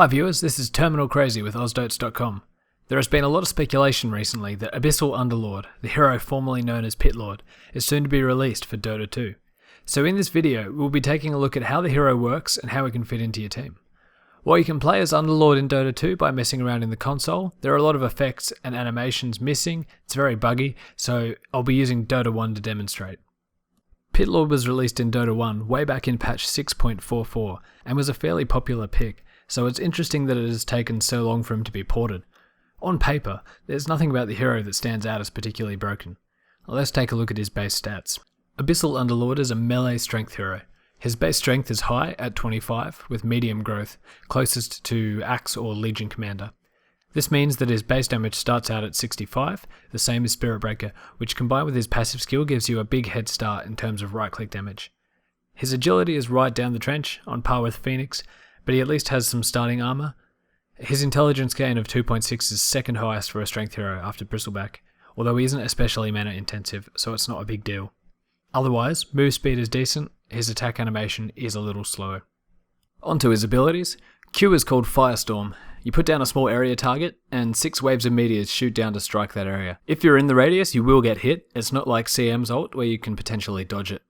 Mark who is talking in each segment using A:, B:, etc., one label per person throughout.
A: Hi viewers, this is Terminal Crazy with Ausdotes.com. There has been a lot of speculation recently that Abyssal Underlord, the hero formerly known as Pitlord, is soon to be released for Dota 2. So in this video, we'll be taking a look at how the hero works and how it can fit into your team. While you can play as Underlord in Dota 2 by messing around in the console, there are a lot of effects and animations missing, it's very buggy, so I'll be using Dota 1 to demonstrate. Pitlord was released in Dota 1 way back in patch 6.44 and was a fairly popular pick, so it's interesting that it has taken so long for him to be ported. On paper, there's nothing about the hero that stands out as particularly broken. Let's take a look at his base stats. Abyssal Underlord is a melee strength hero. His base strength is high at 25, with medium growth, closest to Axe or Legion Commander. This means that his base damage starts out at 65, the same as Spirit Breaker, which combined with his passive skill gives you a big head start in terms of right-click damage. His agility is right down the trench, on par with Phoenix, but he at least has some starting armor. His intelligence gain of 2.6 is second highest for a strength hero after Bristleback, although he isn't especially mana intensive, so it's not a big deal. Otherwise, move speed is decent, his attack animation is a little slower. Onto his abilities. Q is called Firestorm. You put down a small area target, and 6 waves of meteors shoot down to strike that area. If you're in the radius, you will get hit. It's not like CM's ult, where you can potentially dodge it.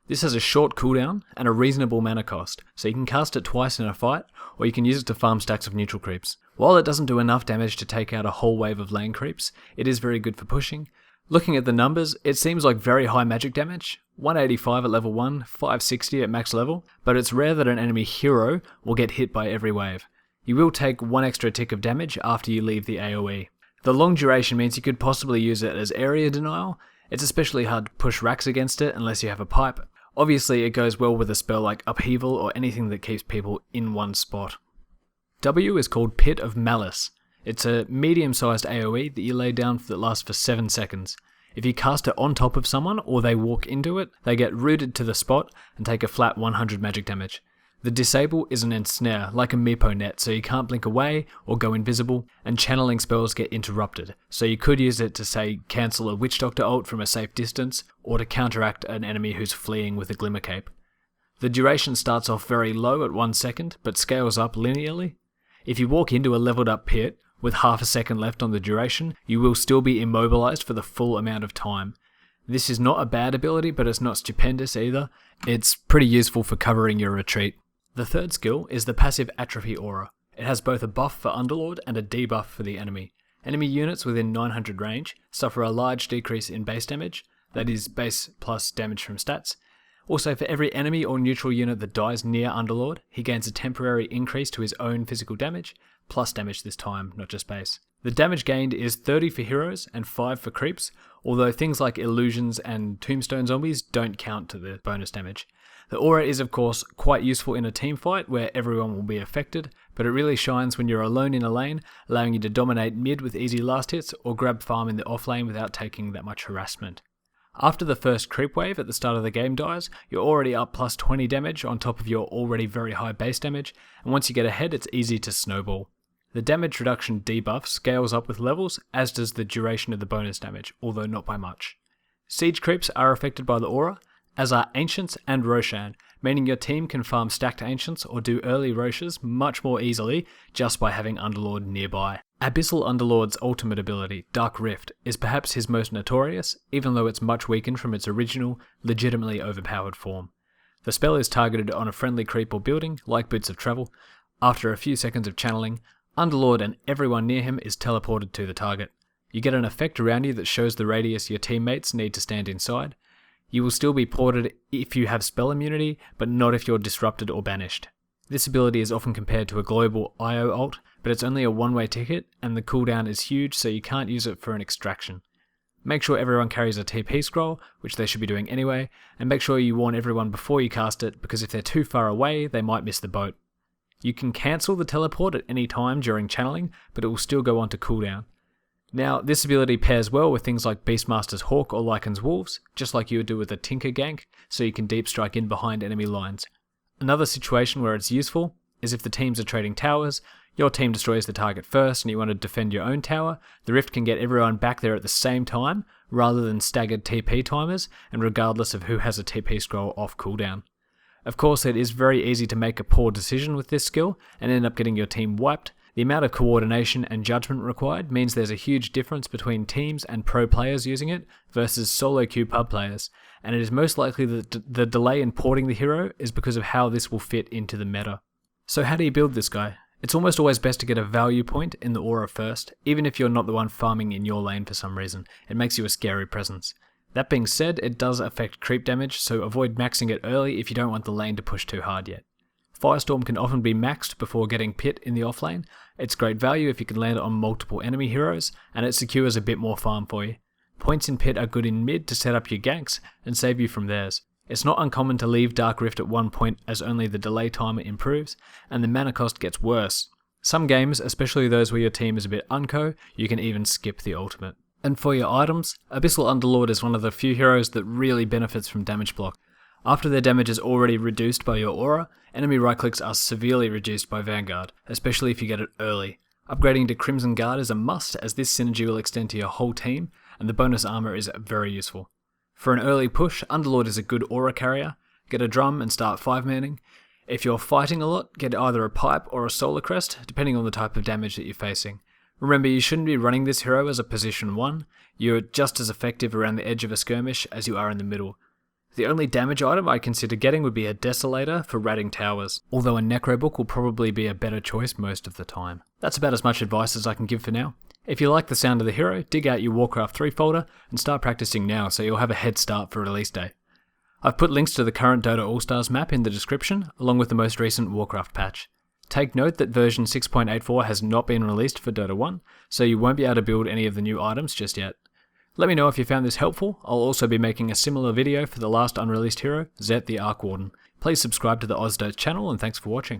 A: This has a short cooldown and a reasonable mana cost, so you can cast it twice in a fight, or you can use it to farm stacks of neutral creeps. While it doesn't do enough damage to take out a whole wave of lane creeps, it is very good for pushing. Looking at the numbers, it seems like very high magic damage, 185 at level 1, 560 at max level, but it's rare that an enemy hero will get hit by every wave. You will take 1 extra tick of damage after you leave the AoE. The long duration means you could possibly use it as area denial. It's especially hard to push racks against it unless you have a pipe. Obviously, it goes well with a spell like Upheaval or anything that keeps people in one spot. W is called Pit of Malice. It's a medium-sized AoE that you lay down that lasts for 7 seconds. If you cast it on top of someone or they walk into it, they get rooted to the spot and take a flat 100 magic damage. The disable is an ensnare, like a Meepo net, so you can't blink away or go invisible, and channeling spells get interrupted, so you could use it to, say, cancel a Witch Doctor ult from a safe distance, or to counteract an enemy who's fleeing with a Glimmer Cape. The duration starts off very low at 1 second, but scales up linearly. If you walk into a leveled up pit, with half a second left on the duration, you will still be immobilized for the full amount of time. This is not a bad ability, but it's not stupendous either. It's pretty useful for covering your retreat. The third skill is the passive Atrophy Aura. It has both a buff for Underlord and a debuff for the enemy. Enemy units within 900 range suffer a large decrease in base damage, that is base plus damage from stats. Also, for every enemy or neutral unit that dies near Underlord, he gains a temporary increase to his own physical damage, plus damage this time, not just base. The damage gained is 30 for heroes and 5 for creeps, although things like illusions and tombstone zombies don't count to the bonus damage. The aura is of course quite useful in a team fight where everyone will be affected, but it really shines when you're alone in a lane, allowing you to dominate mid with easy last hits or grab farm in the off lane without taking that much harassment. After the first creep wave at the start of the game dies, you're already up plus 20 damage on top of your already very high base damage, and once you get ahead it's easy to snowball. The damage reduction debuff scales up with levels, as does the duration of the bonus damage, although not by much. Siege creeps are affected by the aura, as are Ancients and Roshan, meaning your team can farm stacked Ancients or do early Roshes much more easily just by having Underlord nearby. Abyssal Underlord's ultimate ability, Dark Rift, is perhaps his most notorious, even though it's much weakened from its original, legitimately overpowered form. The spell is targeted on a friendly creep or building, like Boots of Travel. After a few seconds of channeling, Underlord and everyone near him is teleported to the target. You get an effect around you that shows the radius your teammates need to stand inside. You will still be ported if you have spell immunity, but not if you're disrupted or banished. This ability is often compared to a global IO ult, but it's only a one-way ticket, and the cooldown is huge, so you can't use it for an extraction. Make sure everyone carries a TP scroll, which they should be doing anyway, and make sure you warn everyone before you cast it, because if they're too far away, they might miss the boat. You can cancel the teleport at any time during channeling, but it will still go on to cooldown. Now, this ability pairs well with things like Beastmaster's Hawk or Lycan's Wolves, just like you would do with a Tinker gank, so you can deep strike in behind enemy lines. Another situation where it's useful is if the teams are trading towers, your team destroys the target first and you want to defend your own tower, the Rift can get everyone back there at the same time, rather than staggered TP timers, and regardless of who has a TP scroll off cooldown. Of course, it is very easy to make a poor decision with this skill and end up getting your team wiped. The amount of coordination and judgment required means there's a huge difference between teams and pro players using it versus solo queue pub players, and it is most likely that the delay in porting the hero is because of how this will fit into the meta. So how do you build this guy? It's almost always best to get a value point in the aura first, even if you're not the one farming in your lane for some reason. It makes you a scary presence. That being said, it does affect creep damage, so avoid maxing it early if you don't want the lane to push too hard yet. Firestorm can often be maxed before getting pit in the offlane. It's great value if you can land it on multiple enemy heroes, and it secures a bit more farm for you. Points in pit are good in mid to set up your ganks and save you from theirs. It's not uncommon to leave Dark Rift at one point as only the delay timer improves, and the mana cost gets worse. Some games, especially those where your team is a bit unco, you can even skip the ultimate. And for your items, Abyssal Underlord is one of the few heroes that really benefits from damage block. After their damage is already reduced by your aura, enemy right clicks are severely reduced by Vanguard, especially if you get it early. Upgrading to Crimson Guard is a must, as this synergy will extend to your whole team, and the bonus armor is very useful. For an early push, Underlord is a good aura carrier. Get a drum and start 5-manning. If you're fighting a lot, get either a pipe or a solar crest, depending on the type of damage that you're facing. Remember, you shouldn't be running this hero as a position 1. You're just as effective around the edge of a skirmish as you are in the middle. The only damage item I'd consider getting would be a Desolator for ratting towers, although a Necrobook will probably be a better choice most of the time. That's about as much advice as I can give for now. If you like the sound of the hero, dig out your Warcraft 3 folder and start practicing now so you'll have a head start for release day. I've put links to the current Dota All-Stars map in the description, along with the most recent Warcraft patch. Take note that version 6.84 has not been released for Dota 1, so you won't be able to build any of the new items just yet. Let me know if you found this helpful. I'll also be making a similar video for the last unreleased hero, Zet the Arc Warden. Please subscribe to the Ausdotes channel, and thanks for watching.